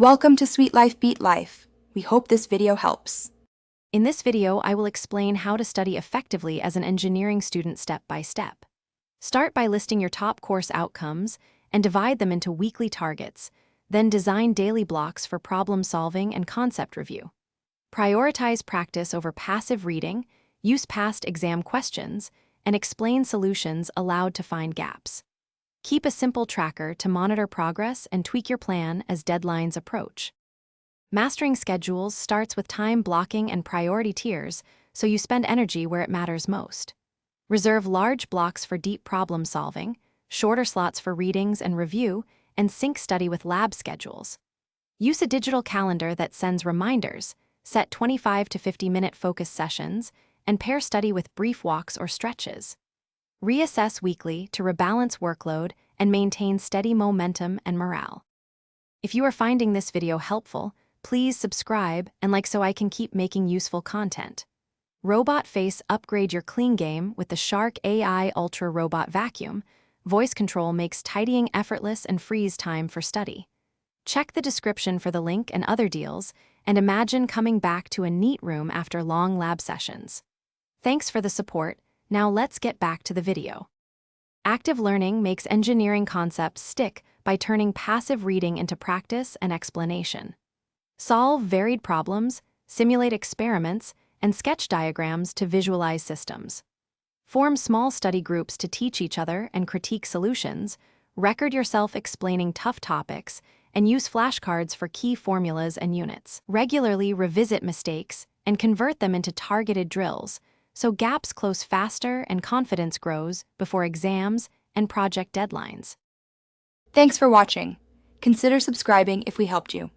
Welcome to Sweet Life Beat Life. We hope this video helps. In this video, I will explain how to study effectively as an engineering student step by step. Start by listing your top course outcomes and divide them into weekly targets, then design daily blocks for problem solving and concept review. Prioritize practice over passive reading, use past exam questions, and explain solutions aloud to find gaps. Keep a simple tracker to monitor progress and tweak your plan as deadlines approach. Mastering schedules starts with time blocking and priority tiers, so you spend energy where it matters most. Reserve large blocks for deep problem solving, shorter slots for readings and review, and sync study with lab schedules. Use a digital calendar that sends reminders, set 25 to 50-minute focus sessions, and pair study with brief walks or stretches. Reassess weekly to rebalance workload and maintain steady momentum and morale. If you are finding this video helpful, please subscribe and like so I can keep making useful content. Robot Face upgrade your clean game with the Shark AI Ultra Robot Vacuum. Voice control makes tidying effortless and frees time for study. Check the description for the link and other deals, and imagine coming back to a neat room after long lab sessions. Thanks for the support. Now let's get back to the video. Active learning makes engineering concepts stick by turning passive reading into practice and explanation. Solve varied problems, simulate experiments, and sketch diagrams to visualize systems. Form small study groups to teach each other and critique solutions, record yourself explaining tough topics, and use flashcards for key formulas and units. Regularly revisit mistakes and convert them into targeted drills, so gaps close faster and confidence grows before exams and project deadlines. Thanks for watching. Consider subscribing if we helped you.